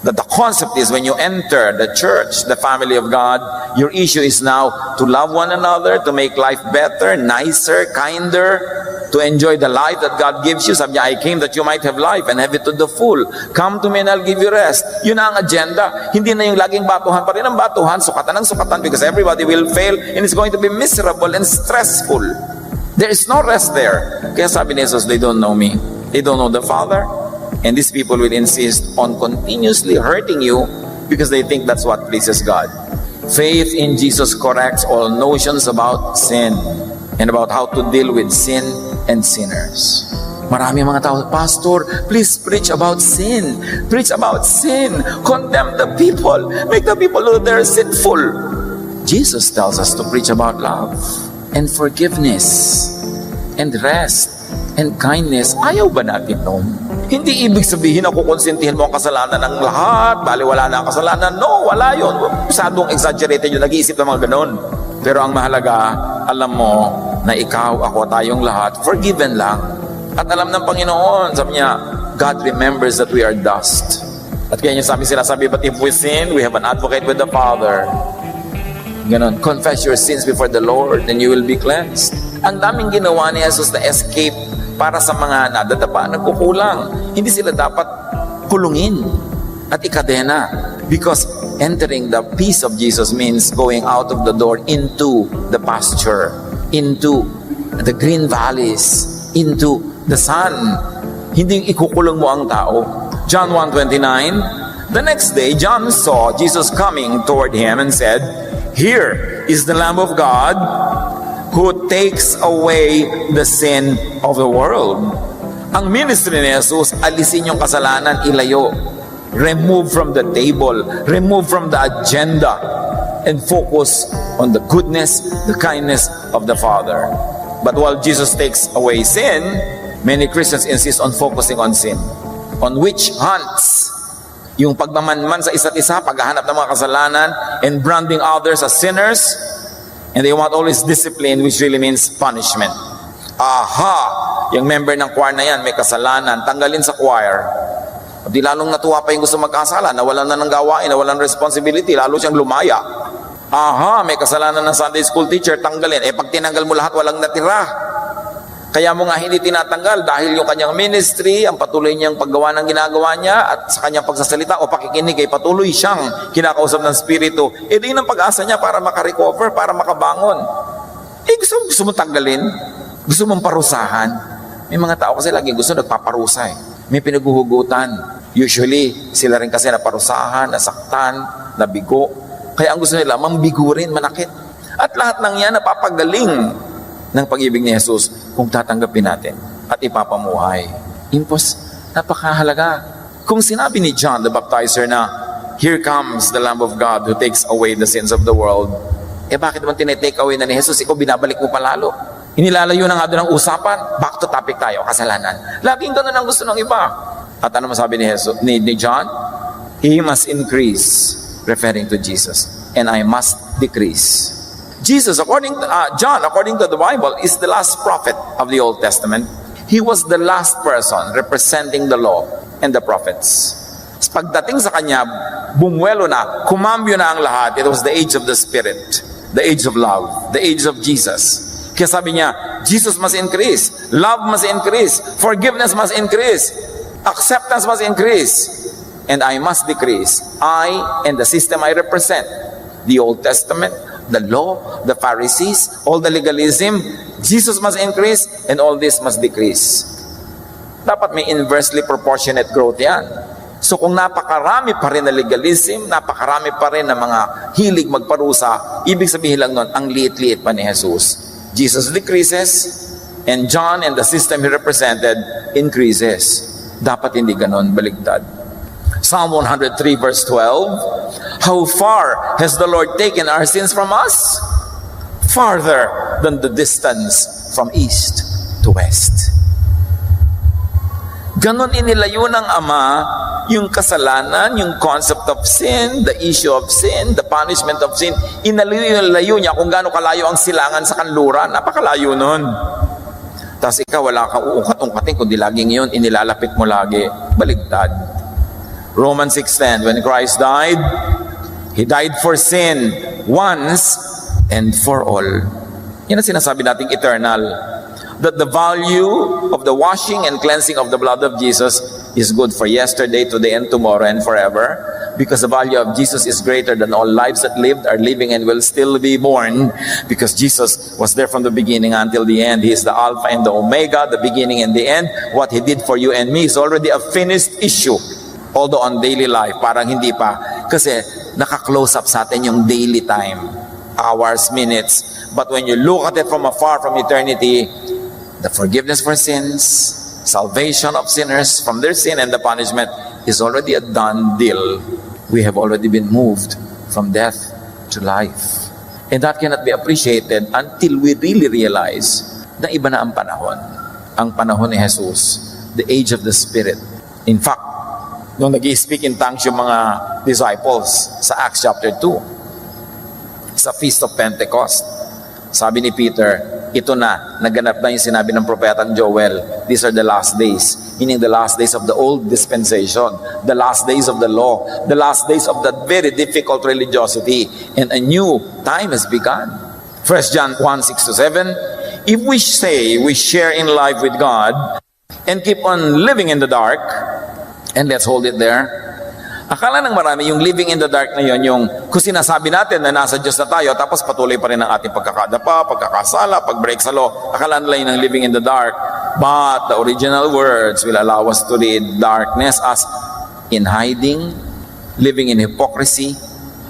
That the concept is when you enter the church, the family of God, your issue is now to love one another, to make life better, nicer, kinder, to enjoy the life that God gives you. Sabi niya, I came that you might have life and have it to the full. Come to me and I'll give you rest. Yun ang agenda. Hindi na yung laging batuhan pa rin ang batuhan, sukatan ng sukatan, because everybody will fail and it's going to be miserable and stressful. There is no rest there. Kaya sabi ni Jesus, they don't know me. They don't know the Father. And these people will insist on continuously hurting you because they think that's what pleases God. Faith in Jesus corrects all notions about sin and about how to deal with sin and sinners. Marami mga tao, Pastor, please preach about sin. Preach about sin. Condemn the people. Make the people know they're sinful. Jesus tells us to preach about love and forgiveness and rest and kindness. Ayaw ba natin noon? Hindi ibig sabihin ako konsintihin mo ang kasalanan ng lahat, bali wala na ang kasalanan. No, wala yun. Masyadong exaggerated yun, nag-iisip ng mga ganon. Pero ang mahalaga, alam mo na ikaw, ako, tayong lahat, forgiven lang. At alam ng Panginoon, sabi niya, God remembers that we are dust. At kaya niya sabi, but if we sin, we have an advocate with the Father. Ganon, confess your sins before the Lord and you will be cleansed. Ang daming ginawa ni Jesus na escape para sa mga nadadapa, nagkukulang. Hindi sila dapat kulungin at ikadena. Because entering the peace of Jesus means going out of the door into the pasture, into the green valleys, into the sun. Hindi ikukulong mo ang tao. John 1:29, the next day, John saw Jesus coming toward him and said, "Here is the Lamb of God who takes away the sin of the world." Ang ministry ni Jesus, alisin yung kasalanan, ilayo. Remove from the table, remove from the agenda, and focus on the goodness, the kindness of the Father. But while Jesus takes away sin, many Christians insist on focusing on sin. On witch hunts, yung pagmamanman sa isa't isa, paghahanap ng mga kasalanan, and branding others as sinners. And they want always discipline, which really means punishment. Aha! Yung member ng choir na yan, may kasalanan, tanggalin sa choir. Di lalong natuwa pa yung gusto magkasala, nawalan na ng gawain, nawalan ng responsibility, lalo siyang lumaya. Aha! May kasalanan ng Sunday school teacher, tanggalin. Pag tinanggal mo lahat, walang natira. Kaya mo nga hindi tinatanggal dahil yung kanyang ministry, ang patuloy niyang paggawa ng ginagawa niya at sa kanyang pagsasalita o pakikinig ay patuloy siyang kinakausap ng Espiritu. Din ang pag-asa niya para makarecover, para makabangon. Gusto mo tanggalin? Gusto mong parusahan? May mga tao kasi lagi gusto nagpaparusa. May pinaguhugutan. Usually, sila rin kasi naparusahan, nasaktan, nabigo. Kaya ang gusto nila, mambigo rin, manakit. At lahat ng yan napapagaling ng pag-ibig ni Jesus kung tatanggapin natin at ipapamuhay. Napakahalaga. Kung sinabi ni John the Baptizer na, "Here comes the Lamb of God who takes away the sins of the world," bakit naman tinitake away na ni Jesus? Ikaw binabalik mo palalo. Inilalayo na nga doon ang usapan. Back to topic tayo, kasalanan. Laging ganun ang gusto ng iba. At ano masabi ni John? He must increase, referring to Jesus, and I must decrease. Jesus, John, according to the Bible, is the last prophet of the Old Testament. He was the last person representing the law and the prophets. Pagdating sa kanya, bumuelo na, kumambyo na ang lahat. It was the age of the Spirit, the age of love, the age of Jesus. Kaya sabi niya, Jesus must increase, love must increase, forgiveness must increase, acceptance must increase, and I must decrease. I and the system I represent, the Old Testament, the law, the Pharisees, all the legalism, Jesus must increase and all this must decrease. Dapat may inversely proportionate growth yan. So kung napakarami pa rin na legalism, napakarami pa rin na mga hilig magparusa, ibig sabihin lang nun, ang liit-liit pa ni Jesus. Jesus decreases and John and the system he represented increases. Dapat hindi ganon, baligtad. Psalm 103 verse 12, "How far has the Lord taken our sins from us? farther than the distance from east to west. Ganon inilayo ng Ama yung kasalanan, yung concept of sin, the issue of sin, the punishment of sin. Inalayo niya kung gaano kalayo ang silangan sa kanluran. Napakalayo nun. Tapos ikaw wala kang uungkat-ungkatin, kundi laging yun, inilalapit mo lagi. Baligtad. Romans 6:10, when Christ died, He died for sin once and for all. Yan ang sinasabi nating eternal. That the value of the washing and cleansing of the blood of Jesus is good for yesterday, today, and tomorrow, and forever. Because the value of Jesus is greater than all lives that lived, are living, and will still be born. Because Jesus was there from the beginning until the end. He is the Alpha and the Omega, the beginning and the end. What He did for you and me is already a finished issue. Although on daily life, parang hindi pa. Kasi naka-close up sa atin yung daily time. Hours, minutes. But when you look at it from afar, from eternity, the forgiveness for sins, salvation of sinners from their sin, and the punishment is already a done deal. We have already been moved from death to life. And that cannot be appreciated until we really realize na iba na ang panahon. Ang panahon ni Jesus, the age of the Spirit. In fact, nung nag-i-speak in tongues yung mga disciples sa Acts chapter 2, sa Feast of Pentecost, sabi ni Peter, ito na, naganap na yung sinabi ng propetang Joel. These are the last days. Meaning the last days of the old dispensation. The last days of the law. The last days of that very difficult religiosity. And a new time has begun. 1 John 1:6-7. If we say we share in life with God and keep on living in the dark, and let's hold it there, akala ng marami yung living in the dark na yun, yung kung sinasabi natin na nasa Diyos na tayo, tapos patuloy pa rin ang ating pagkakadapa, pagkakasala, pag-break sa law. Akala nila yun ang living in the dark. But the original words will allow us to read darkness as in hiding, living in hypocrisy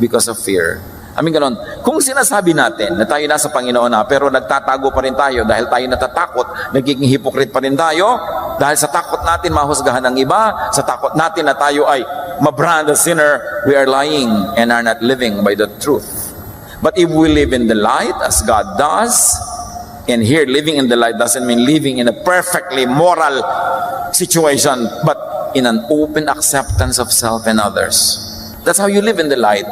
because of fear. I mean, ganon. Kung sinasabi natin na tayo nasa Panginoon na, pero nagtatago pa rin tayo dahil tayo natatakot, nagiging hypocrite pa rin tayo, dahil sa takot natin mahusgahan ng iba, sa takot natin na tayo ay mabrand a sinner, we are lying and are not living by the truth. But if we live in the light as God does, and here living in the light doesn't mean living in a perfectly moral situation, but in an open acceptance of self and others. That's how you live in the light.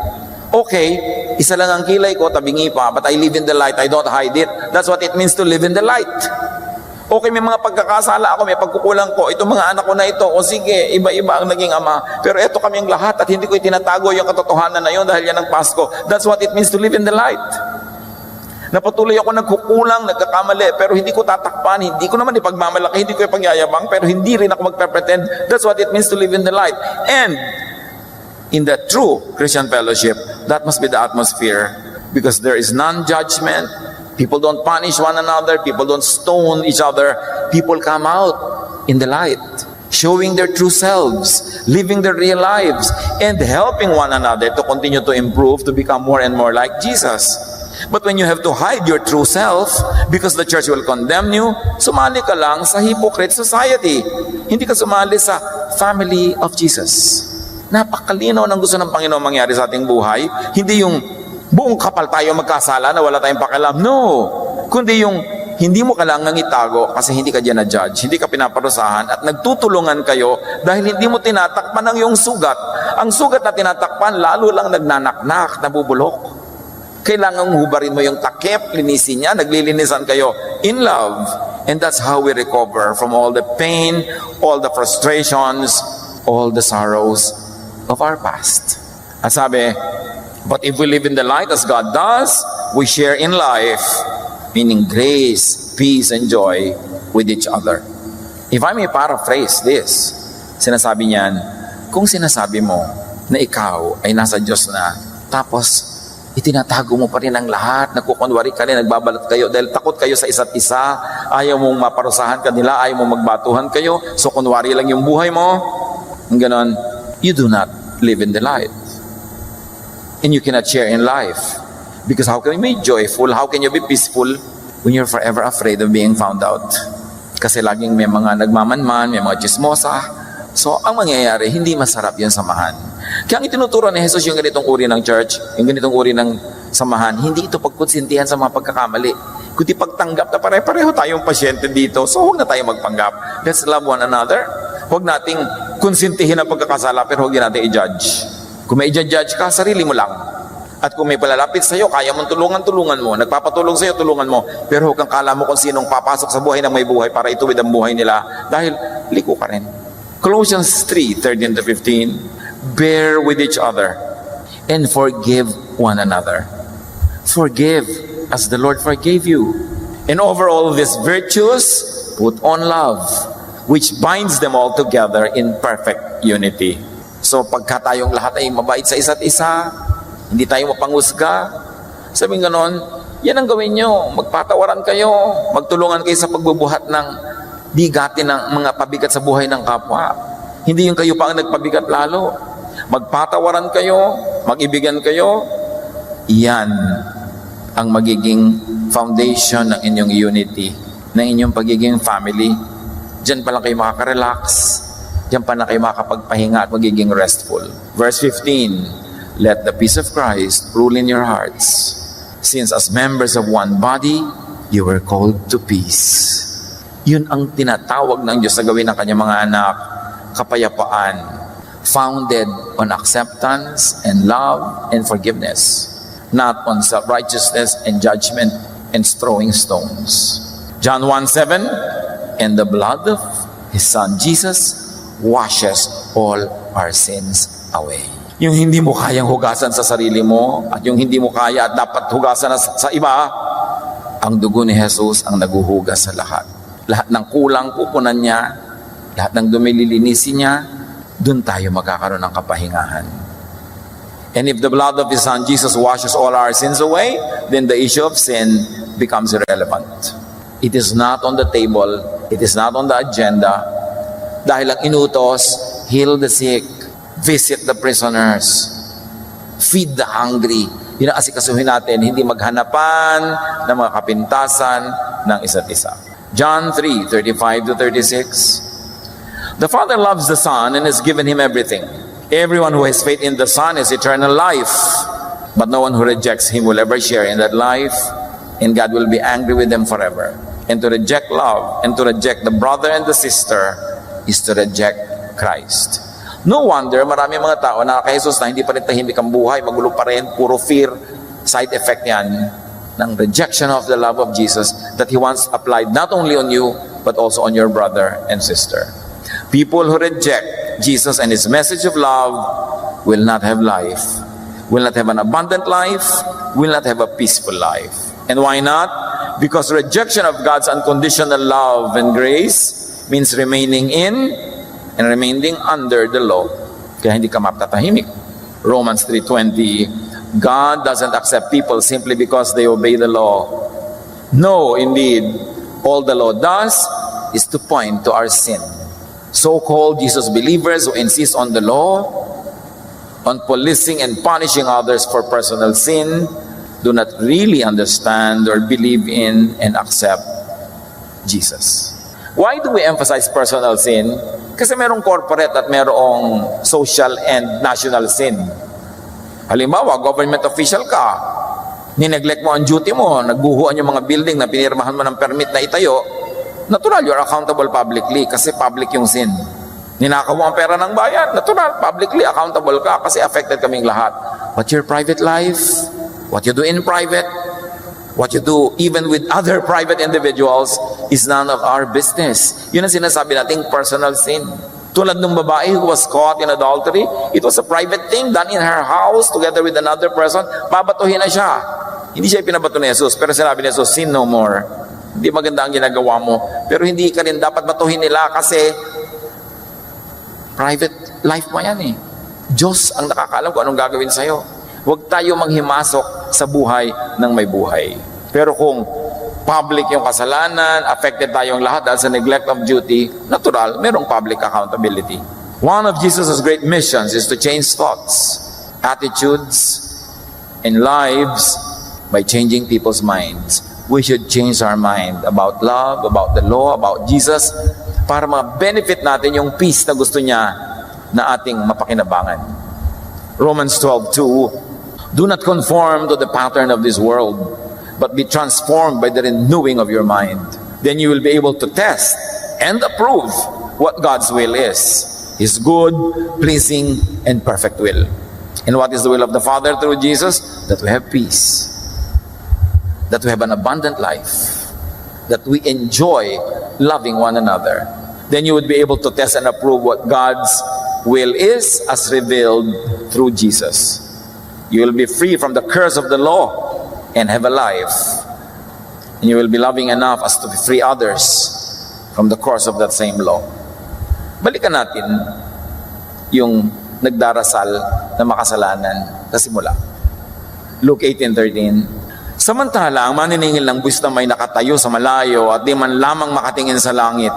Okay, isa lang ang kilay ko, tabingi pa, but I live in the light, I don't hide it. That's what it means to live in the light. Okay, may mga pagkakasala ako, may pagkukulang ko, itong mga anak ko na ito, o sige, iba-iba ang naging ama, pero eto kami ang lahat at hindi ko itinatago yung katotohanan na yun dahil yan ang Pasko. That's what it means to live in the light. Napatuloy ako nagkukulang, nagkakamali, pero hindi ko tatakpan, hindi ko naman ipagmamalaki, hindi ko ipagyayabang, pero hindi rin ako magpe-pretend. That's what it means to live in the light. And in the true Christian fellowship, that must be the atmosphere, because there is non-judgment. People don't punish one another. People don't stone each other. People come out in the light, showing their true selves, living their real lives, and helping one another to continue to improve, to become more and more like Jesus. But when you have to hide your true self because the church will condemn you, sumali ka lang sa hypocrite society. Hindi ka sumali sa family of Jesus. Napakalinaw ng gusto ng Panginoon mangyari sa ating buhay. Hindi yung buong kapal tayo magkasala na wala tayong pakialam. No! Kundi yung hindi mo kailangang itago kasi hindi ka dyan na-judge, hindi ka pinaparusahan at nagtutulungan kayo dahil hindi mo tinatakpan ang iyong sugat. Ang sugat na tinatakpan, lalo lang nagnanaknak, nabubulok. Kailangang hubarin mo yung takip, linisin niya, naglilinisan kayo in love. And that's how we recover from all the pain, all the frustrations, all the sorrows of our past. At sabi, but if we live in the light as God does, we share in life, meaning grace, peace, and joy with each other. If I may paraphrase this, sinasabi niyan, kung sinasabi mo na ikaw ay nasa Diyos na, tapos itinatago mo pa rin ang lahat, nagkukunwari ka rin, nagbabalat kayo dahil takot kayo sa isa't isa, ayaw mong maparusahan kanila, ayaw mong magbatuhan kayo, so kunwari lang yung buhay mo, ang ganon, you do not live in the light. And you cannot share in life. Because how can you be joyful? How can you be peaceful when you're forever afraid of being found out? Kasi laging may mga nagmamanman, may mga chismosa. So, ang mangyayari, hindi masarap yung samahan. Kaya ang itinuturo ni Jesus yung ganitong uri ng church, yung ganitong uri ng samahan, hindi ito pagkonsintihan sa mga pagkakamali, kundi pagtanggap na pare-pareho tayong pasyente dito, so huwag na tayo magpanggap. Let's love one another. Huwag nating konsintihin ang pagkakasala, pero huwag natin i-judge. Kung may i-judge ka, sarili mo lang. At kung may palalapit sa'yo, kaya mong tulungan mo. Nagpapatulong sa'yo, tulungan mo. Pero huwag kang kala mo kung sinong papasok sa buhay ng may buhay para ituwid ang buhay nila. Dahil liko ka rin. Colossians 3:13-15, bear with each other and forgive one another. Forgive as the Lord forgave you. And over all these virtues, put on love, which binds them all together in perfect unity. So pagka tayong lahat ay mabait sa isa't isa, hindi tayo mapanghusga, sabing ganon, yan ang gawin nyo. Magpatawaran kayo, magtulungan kayo sa pagbubuhat ng bigatin ng mga pabigat sa buhay ng kapwa. Hindi yung kayo pa ang nagpabigat lalo. Magpatawaran kayo, mag-ibigan kayo, yan ang magiging foundation ng inyong unity, ng inyong pagiging family. Diyan pa lang kayo makaka-relax, diyan pa lang kayo makakapagpahinga at magiging restful. Verse 15, let the peace of Christ rule in your hearts, since as members of one body, you were called to peace. Yun ang tinatawag ng Diyos sa gawin ng kanyang mga anak, kapayapaan, founded on acceptance and love and forgiveness, not on self-righteousness and judgment and throwing stones. John 1:7, and the blood of His Son Jesus washes all our sins away. Yung hindi mo kayang hugasan sa sarili mo at yung hindi mo kaya at dapat hugasan sa iba, ang dugo ni Jesus ang naguhugas sa lahat. Lahat ng kulang pupunan niya, lahat ng dumililinisin niya, dun tayo magkakaroon ng kapahingahan. And if the blood of His Son Jesus washes all our sins away, then the issue of sin becomes irrelevant. It is not on the table, it is not on the agenda, dahil ang inutos, heal the sick, visit the prisoners, feed the hungry. Yun ang asikasuhin natin, hindi maghanapan ng mga kapintasan ng isa't isa. John 3:35-36, the Father loves the Son and has given Him everything. Everyone who has faith in the Son has eternal life, but no one who rejects Him will ever share in that life, and God will be angry with them forever. And to reject love and to reject the brother and the sister is to reject Christ. No wonder marami mga tao na kay Jesus na hindi pa rin tahimik ang buhay, magulo pa rin, puro fear. Side effect yan ng rejection of the love of Jesus that He wants applied not only on you but also on your brother and sister. People who reject Jesus and His message of love will not have life, will not have an abundant life, will not have a peaceful life. And why not? Because rejection of God's unconditional love and grace means remaining in and remaining under the law. Kaya hindi ka matatahimik. Romans 3:20, God doesn't accept people simply because they obey the law. No, indeed. All the law does is to point to our sin. So-called Jesus believers who insist on the law, on policing and punishing others for personal sin, do not really understand or believe in and accept Jesus. Why do we emphasize personal sin? Kasi merong corporate at merong social and national sin. Halimbawa, government official ka, nineglect mo ang duty mo, nagbuhuan yung mga building na pinirmahan mo ng permit na itayo, natural, you're accountable publicly kasi public yung sin. Ninakaw mo ang pera ng bayan, natural, publicly accountable ka kasi affected kaming lahat. But your private life, what you do in private, what you do even with other private individuals is none of our business. Yun ang sinasabi nating personal sin. Tulad ng babae who was caught in adultery, it was a private thing done in her house together with another person, babatuhin na siya. Hindi siya pinabato ni Jesus, pero sinabi ni Jesus, sin no more. Hindi maganda ang ginagawa mo, pero hindi ka rin dapat batuhin nila kasi private life mo yan eh. Diyos ang nakakaalam kung anong gagawin sa'yo. Huwag tayo manghimasok sa buhay ng may buhay. Pero kung public yung kasalanan, affected tayong lahat dahil sa neglect of duty, natural, merong public accountability. One of Jesus' great missions is to change thoughts, attitudes, and lives by changing people's minds. We should change our mind about love, about the law, about Jesus, para ma-benefit natin yung peace na gusto niya na ating mapakinabangan. Romans 12:2, Do not conform to the pattern of this world, but be transformed by the renewing of your mind. Then you will be able to test and approve what God's will is, His good, pleasing, and perfect will. And what is the will of the Father through Jesus? That we have peace, that we have an abundant life, that we enjoy loving one another. Then you would be able to test and approve what God's will is as revealed through Jesus. You will be free from the curse of the law and have a life. And you will be loving enough as to free others from the curse of that same law. Balikan natin yung nagdarasal na makasalanan sa simula. Luke 18:13. Samantala, ang maniningil ng buwis na may nakatayo sa malayo at di man lamang makatingin sa langit,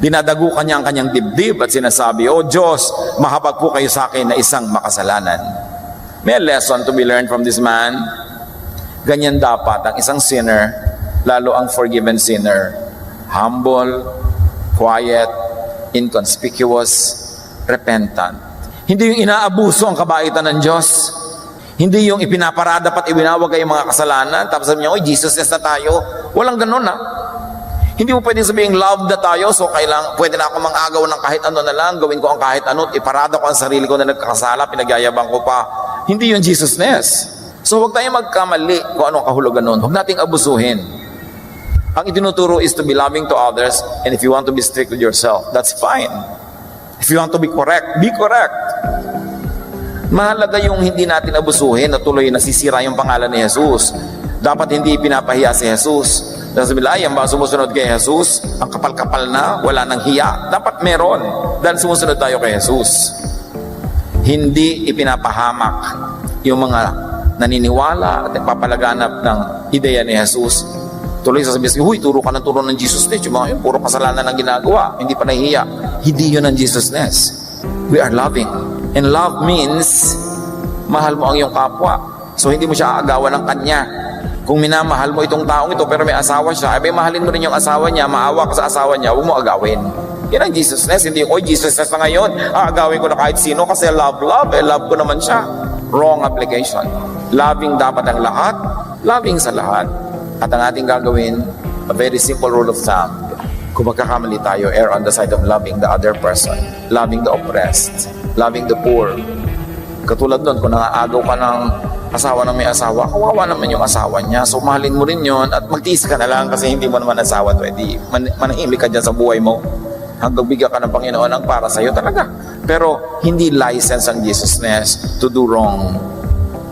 dinadagukan niya ang kanyang dibdib at sinasabi, "O Diyos, mahabag po kayo sa akin na isang makasalanan." May a lesson to be learned from this man. Ganyan dapat ang isang sinner, lalo ang forgiven sinner. Humble, quiet, inconspicuous, repentant. Hindi yung inaabuso ang kabaitan ng Diyos. Hindi yung ipinaparada pat iwinawag kayo mga kasalanan, tapos sabi niya, "Oy, Jesus na tayo." Walang ganun ha. Hindi mo pwedeng sabihin, love na tayo, so pwede na ako mangagaw ng kahit ano na lang, gawin ko ang kahit ano, iparada ko ang sarili ko na nagkakasala, pinagyayabang ko pa. Hindi yung Jesusness. So huwag tayong magkamali kung anong kahulugan nun. Huwag nating abusuhin. Ang itinuturo is to be loving to others, and if you want to be strict with yourself, that's fine. If you want to be correct, be correct. Mahalaga yung hindi natin abusuhin na tuloy nasisira yung pangalan ni Jesus. Dapat hindi pinapahiya si Jesus. Dahil sabi nila, ay, ang ba sumusunod kay Jesus? Ang kapal-kapal na, wala nang hiya. Dapat meron. Dahil sumusunod tayo kay Jesus. Hindi ipinapahamak yung mga naniniwala at nagpapalaganap ng ideya ni Jesus. Tuloy sasabihin, "Huy, turo ka ng turo ng Jesusness." Yung mga yun, puro kasalanan ang ginagawa. Hindi pa nahihiya. Hindi yun ang Jesusness. We are loving. And love means, mahal mo ang iyong kapwa. So hindi mo siya aagawan ng kanya. Kung minamahal mo itong taong ito pero may asawa siya, ay mahalin mo rin yung asawa niya, maawa ka sa asawa niya, huwag mo agawin. Yan ang Jesusness. Hindi, "Oy, Jesusness na ngayon, aagawin ko na kahit sino kasi love, love ko naman siya." Wrong application. Loving dapat ang lahat, loving sa lahat. At ang ating gagawin, a very simple rule of thumb. Kung magkakamali tayo, err on the side of loving the other person, loving the oppressed, loving the poor. Katulad nun, kung nangaagaw ka ng asawa ng may asawa, kawawa naman yung asawa niya. So mahalin mo rin yun at magtiis ka na lang kasi hindi mo naman asawa to. Hindi, manahimik ka dyan sa buhay mo hanggang bigyan ka ng Panginoon ang para sa'yo talaga. Pero hindi license ang Jesusness to do wrong.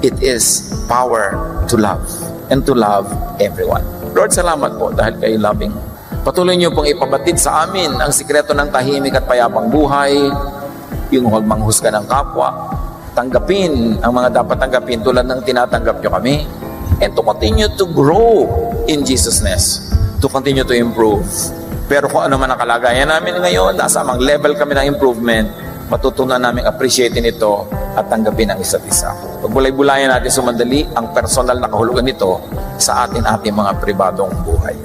It is power to love and to love everyone. Lord, salamat po dahil kayo loving. Patuloy niyo pong ipabatid sa amin ang sikreto ng tahimik at payapang buhay, yung huwag manghusga ng kapwa, tanggapin ang mga dapat tanggapin tulad ng tinatanggap nyo kami, and to continue to grow in Jesusness, to continue to improve. Pero kung ano man ang kalagayan namin ngayon, nasa amang level kami ng improvement, matutunan namin appreciatein ito at tanggapin ang isa't isa. Pagbulay-bulayan natin sumandali ang personal na kahulugan nito sa ating mga pribadong buhay.